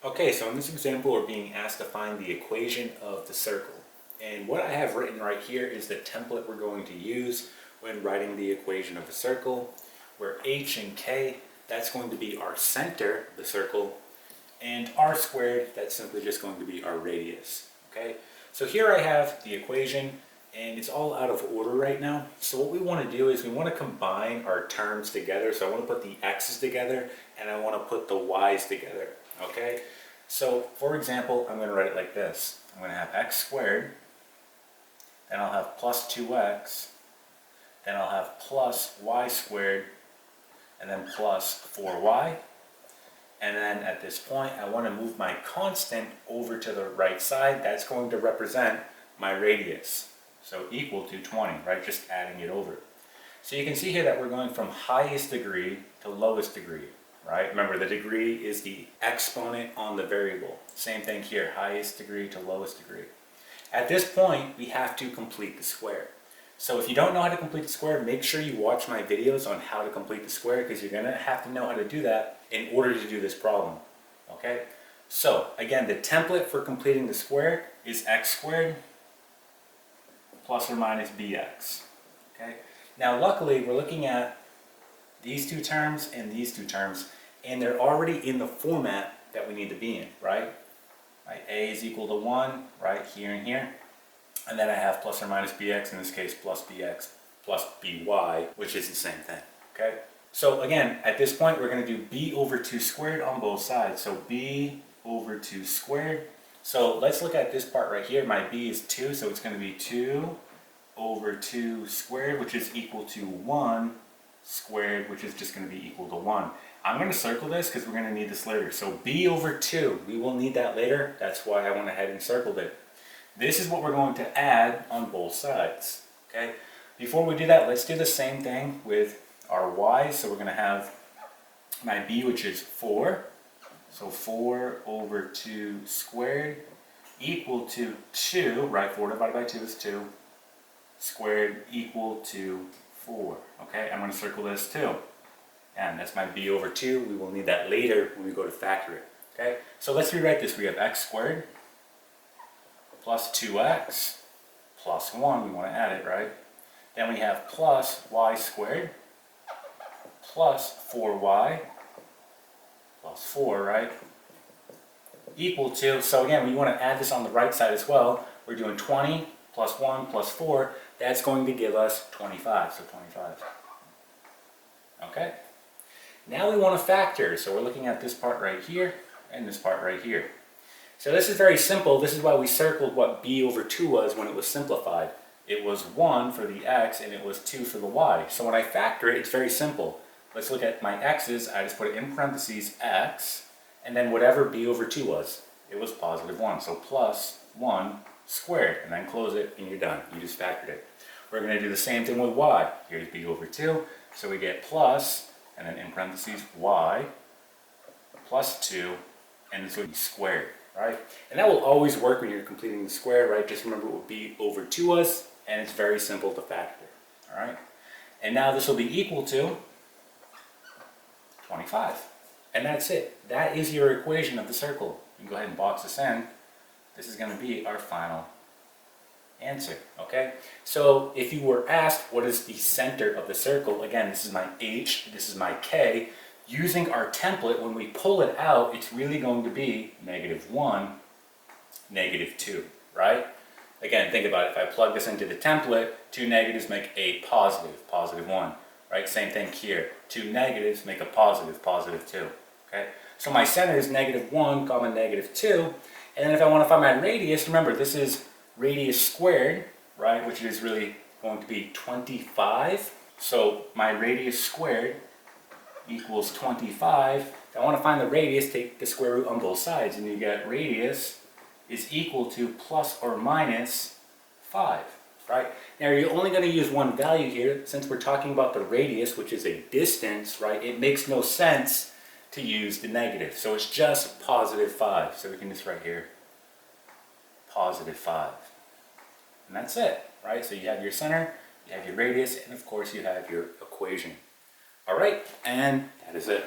Okay, so in this example, we're being asked to find the equation of the circle. And what I have written right here is the template we're going to use when writing the equation of the circle, where h and k, that's going to be our center of the circle, and r squared, that's simply just going to be our radius. Okay, so here I have the equation, and it's all out of order right now. So what we want to do is we want to combine our terms together. So I want to put the x's together, and I want to put the y's together. Okay, so for example, I'm going to write it like this. I'm going to have x squared, then I'll have plus 2x, then I'll have plus y squared, and then plus 4y. And then at this point, I want to move my constant over to the right side. That's going to represent my radius. So equal to 20, right? Just adding it over. So you can see here that we're going from highest degree to lowest degree, right? Remember, the degree is the exponent on the variable. Same thing here, highest degree to lowest degree. At this point, we have to complete the square. So if you don't know how to complete the square, make sure you watch my videos on how to complete the square, because you're going to have to know how to do that in order to do this problem. Okay? So again, the template for completing the square is x squared plus or minus bx. Okay? Now luckily, we're looking at these two terms and these two terms, and they're already in the format that we need to be in, right? A is equal to 1, right, here and here. And then I have plus or minus bx, in this case plus bx plus by, which is the same thing, okay? So again, at this point, we're going to do b over 2 squared on both sides. So b over 2 squared. So let's look at this part right here. My b is 2, so it's going to be 2 over 2 squared, which is equal to 1 squared, which is just going to be equal to 1. I'm going to circle this because we're going to need this later. So b over 2, we will need that later. That's why I went ahead and circled it. This is what we're going to add on both sides. Okay. Before we do that, let's do the same thing with our y. So we're going to have my b, which is 4. So 4 over 2 squared equal to 2, right? 4 divided by 2 is 2. Squared equal to 4. Okay, I'm going to circle this too. And that's my b over 2. We will need that later when we go to factor it. Okay, so let's rewrite this. We have x squared plus 2x plus 1. We want to add it, right? Then we have plus y squared plus 4y plus 4, right? Equal to, so again, we want to add this on the right side as well. We're doing 20 plus 1 plus 4. That's going to give us 25, so 25. Okay? Now we want to factor, so we're looking at this part right here and this part right here. So this is very simple. This is why we circled what b over 2 was when it was simplified. It was 1 for the x and it was 2 for the y. So when I factor it, it's very simple. Let's look at my x's. I just put it in parentheses x, and then whatever b over 2 was. It was positive 1, so plus 1 squared, and then close it and you're done. You just factored it. We're going to do the same thing with y. Here's b over 2, so we get plus, and then in parentheses y plus 2, and this would be squared, right? And that will always work when you're completing the square, right? Just remember what b over 2 was, and it's very simple to factor, all right? And now this will be equal to 25, and that's it. That is your equation of the circle. You can go ahead and box this in. This is going to be our final answer, okay? So if you were asked what is the center of the circle, again, this is my h, this is my k. Using our template, when we pull it out, it's really going to be -1, -2, right? Again, think about it. If I plug this into the template, 2 negatives make a positive, +1, right? Same thing here. 2 negatives make a positive, +2, okay? So my center is -1, comma -2. And then if I want to find my radius, remember, this is radius squared, right? Which is really going to be 25. So my radius squared equals 25. If I want to find the radius, take the square root on both sides, and you get radius is equal to plus or minus 5, right? Now you're only going to use one value here. Since we're talking about the radius, which is a distance, right? It makes no sense to use the negative. So it's just +5. So we can just write here +5. And that's it, right? So you have your center, you have your radius, and of course you have your equation. All right, and that is it.